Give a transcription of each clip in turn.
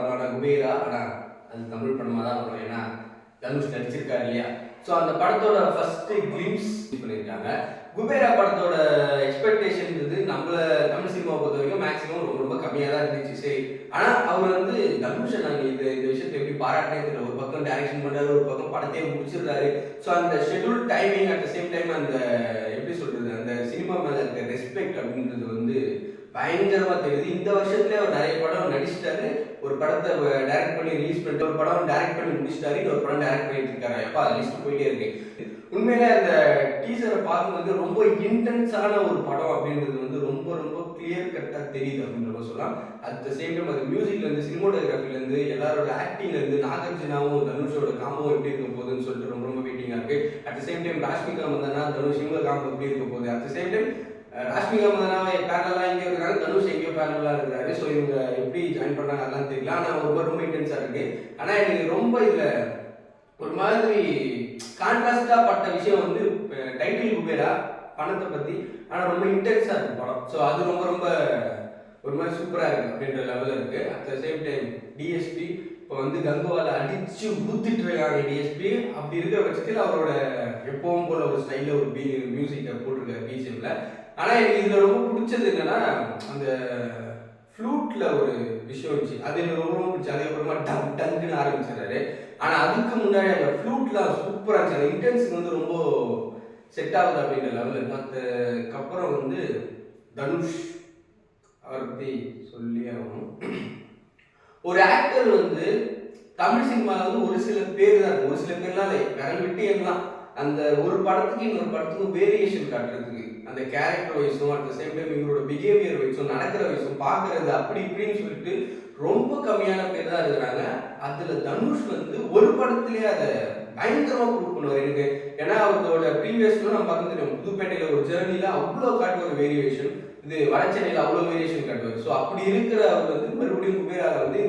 படமான குபேரா. ஆனால் அது தமிழ் படமாக தான் வரும், ஏன்னா தனுஷ் நடிச்சிருக்காரு இல்லையா. ஸோ அந்த படத்தோட ஃபர்ஸ்ட் கிளிம்ஸ் பண்ணியிருக்காங்க. குபேரா படத்தோட எக்ஸ்பெக்டேஷன்றது நம்மள தமிழ் சினிமாவை பொறுத்த வரைக்கும் மேக்ஸிமம் ரொம்ப ரொம்ப கம்மியாக தான் இருந்துச்சு. சரி, ஆனால் அவர் வந்து தனுஷை நாங்கள் இந்த விஷயத்தை எப்படி பாராட்டினே தெரியல. ஒரு பக்கம் டைரக்ஷன் பண்ணுறாரு, ஒரு பக்கம் படத்தையே முடிச்சிடுறாரு. ஸோ அந்த schedule timing at the same time அந்த எப்படி சொல்றது, அந்த சினிமா மேலே இருக்க ரெஸ்பெக்ட் அப்படின்றது வந்து பயங்கரமா தெரியுது. இந்த வருஷத்துல அவர் நிறைய படம் நடிச்சிட்டாரு. ஒரு படத்தை டைரக்ட் பண்ணி ரிலீஸ் பண்ணிட்டு, ஒரு படம் டைரக்ட் பண்ணி முடிச்சிட்டாரு, இன்னொரு படம் டைரக்ட் பண்ணிட்டு இருக்காரு. எப்பா லிஸ்ட் போயிட்டே இருக்கு. உண்மையிலே அந்த டீசரை பார்க்கும்போது ரொம்ப இன்டென்ஸான ஒரு படம் அப்படின்றது வந்து ரொம்ப ரொம்ப கிளியர் கட்டாக தெரியுது அப்படின்ற சொல்லலாம். அட் த சேம் டைம் அது மியூசிக்லேருந்து, சினிமோட்டோகிராஃபிலேருந்து, எல்லாரோட ஆக்டிங்லேருந்து, நாகார்ஜுனாவும் தனுஷோட காம்போ எப்படி இருக்க போகுதுன்னு சொல்லிட்டு ரொம்ப ரொம்ப வெயிட்டிங்காக இருக்கு. At the same time Rashmika Mandanna Dhanush இவங்க காம்போ எப்படி இருக்க போகுது. At the same time Rashmika மந்தனாவை பேரலாக இங்கே இருக்கிறாங்க, தனுஷ் எங்கேயோ பேரலாக இருக்கிறாரு. ஸோ இவங்க எப்படி ஜாயின் பண்ணாங்க அதெல்லாம் தெரியல. ஆனால் ரொம்ப ரொம்ப இன்டென்ஸாக இருக்கு. ஆனால் எனக்கு ரொம்ப இதில் ஒரு மாதிரி கான்ட்ராஸ்டா பட்ட விஷயம் வந்து டைட்டில் குபேரா பணத்தை பத்தி, ஆனால் ரொம்ப இன்டென்ஸா இருக்கு படம். ஸோ அது ரொம்ப ரொம்ப ஒரு மாதிரி சூப்பரா இருக்கு அப்படின்ற லெவலில் இருக்கு. At the same time DSP இப்போ வந்து கங்குவால அடிச்சு ஊத்திட்டு இருக்காங்க டிஎஸ்பி. அப்படி இருக்கிற பட்சத்தில் அவரோட எப்பவும் போல ஒரு ஸ்டைலில் ஒரு மியூசிக்கை போட்டிருக்காரு பிஜிஎம்ல. ஆனால் எனக்கு இதில் ரொம்ப பிடிச்சது என்னன்னா, அந்த ஃப்ளூட்ல ஒரு விஷயம் இருந்துச்சு, அது எனக்கு ரொம்ப ரொம்ப பிடிச்சி. அதுக்கப்புறமா டங் டங்குன்னு ஆரம்பிச்சிடுறாரு. ஆனால் அதுக்கு முன்னாடி அந்த ஃப்ளூட்லாம் சூப்பராக இருந்துச்சு. அந்த இன்டென்ஸ் வந்து ரொம்ப செட் ஆகுது அப்படின்ற லெவலில். அதுக்கப்புறம் வந்து தனுஷ் அவரை பற்றி சொல்லி ஆகணும். ஒரு ஆக்டர் வந்து தமிழ் சினிமாவில் வந்து ஒரு சில பேர் தான், ஒரு சில பேர்லாம் விரல் விட்டு எல்லாம் அந்த ஒரு படத்துக்கு இன்னொரு படத்துக்கும் வேரியேஷன் காட்டுறதுக்கு, அந்த கேரக்டர் வைஸும் அட் த சேம் டைம் இவரோட பிஹேவியர் வைஸும் நடக்கிற வைஸும் பார்க்கறது அப்படி இப்படின்னு சொல்லிட்டு ரொம்ப கம்மியான பேர் தான் இருக்கிறாங்க. அதுல தனுஷ் வந்து ஒரு படத்திலேயே அதை பயங்கரமா ப்ரூவ் பண்ணுவார் எனக்கு. ஏன்னா அவரோட ப்ரீவியஸ்ல நம்ம பார்க்க தெரியும், புதுப்பேட்டையில ஒரு ஜேர்னில அவ்வளோ காட்டு ஒரு வேரியேஷன், இது வடச்சென்னையில் அவ்வளோ வேரியேஷன் காட்டுவார். ஸோ அப்படி இருக்கிற அவர் வந்து மறுபடியும் குபேரால வந்து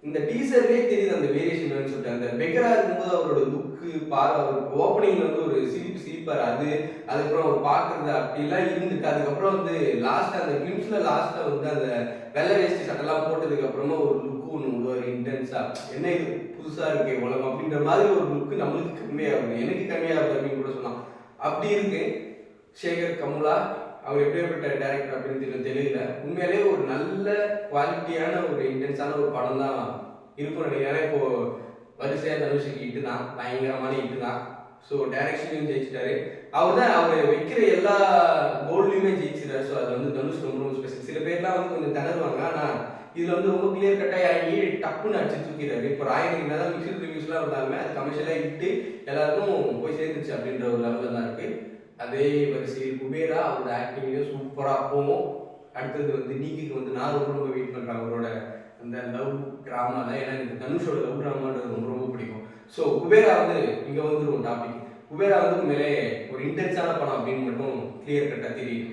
இந்த டீசர்லேயே தெரியுது அந்த வேரியேஷன் சொல்லிட்டு. அந்த பெக்கரா இருக்கும்போது அவரோட லுக்கு அவருக்கு ஓப்பனிங்ல வந்து ஒரு சிரிப்பார், அதுக்கப்புறம் அவர் பார்க்கறது அப்படிலாம் இருந்துட்டு, அதுக்கப்புறம் வந்து லாஸ்ட் அந்த கிளிம்ஸ்ல லாஸ்ட்ல வந்து அந்த வெள்ளை வேஷ்டி சட்டெல்லாம் போட்டதுக்கு அப்புறமா ஒரு லுக்கு ஒன்று விடுவார் இன்டென்ஸா. என்ன இது புதுசா இருக்கே உலகம் அப்படின்ற மாதிரி ஒரு லுக்கு நம்மளுக்கு கம்மியாகுது, எனக்கு கம்மியாகுது அப்படின்னு கூட சொல்லலாம். அப்படி இருக்கு சேகர் கமுலா. அவர் எப்படிப்பட்ட டைரக்டர் அப்படின்னு தெரியல. உண்மையிலேயே ஒரு நல்ல குவாலிட்டியான ஒரு இன்டென்ஸான ஒரு படம் தான் இருக்கும் நினைக்கிறேன். இப்போ வரிசையா தனுஷுக்கு இட்டு தான், பயங்கரமான இட்டு தான். ஸோ டைரக்ஷனையும் ஜெயிச்சிட்டாரு. அவர் வைக்கிற எல்லா கோல்லையுமே ஜெயிச்சிட்டாரு. ஸோ அது வந்து தனுஷ் ரொம்ப ரொம்ப ஸ்பெஷல். சில பேர்லாம் வந்து கொஞ்சம் திணறுவாங்க, ஆனால் இதில் வந்து ரொம்ப கிளியர் கட்டாக இறங்கி டப்புன்னு அடிச்சு தூக்கிறாரு. இப்போ ராயனுக்கு என்னதான் மிக்சர் ரிவ்யூஸ்லாம் இருந்தாலுமே அது கமர்ஷியலாக இட்டு எல்லாருக்கும் போய் சேர்ந்துச்சு அப்படின்ற ஒரு லெவலில் தான் இருக்கு. அதே வரிசையில் குபேரா அவரோட ஆக்டிங்லேயும் சூப்பராக போகும். அடுத்தது வந்து நீக்கிக்கு வந்து நான் ரொம்ப ரொம்ப வெயிட் பண்ணுறேன் அவரோட அந்த லவ் ட்ராமாவில். ஏன்னா எனக்கு தனுஷோட லவ் ட்ராமான்றது ரொம்ப ரொம்ப பிடிக்கும். ஸோ குபேரா வந்து இங்கே வந்துடும் டாபிக். குபேரா வந்து மேலே ஒரு இன்டென்ஸான படம் அப்படின்னு மட்டும் கிளியர் கட்டாக தெரியும்.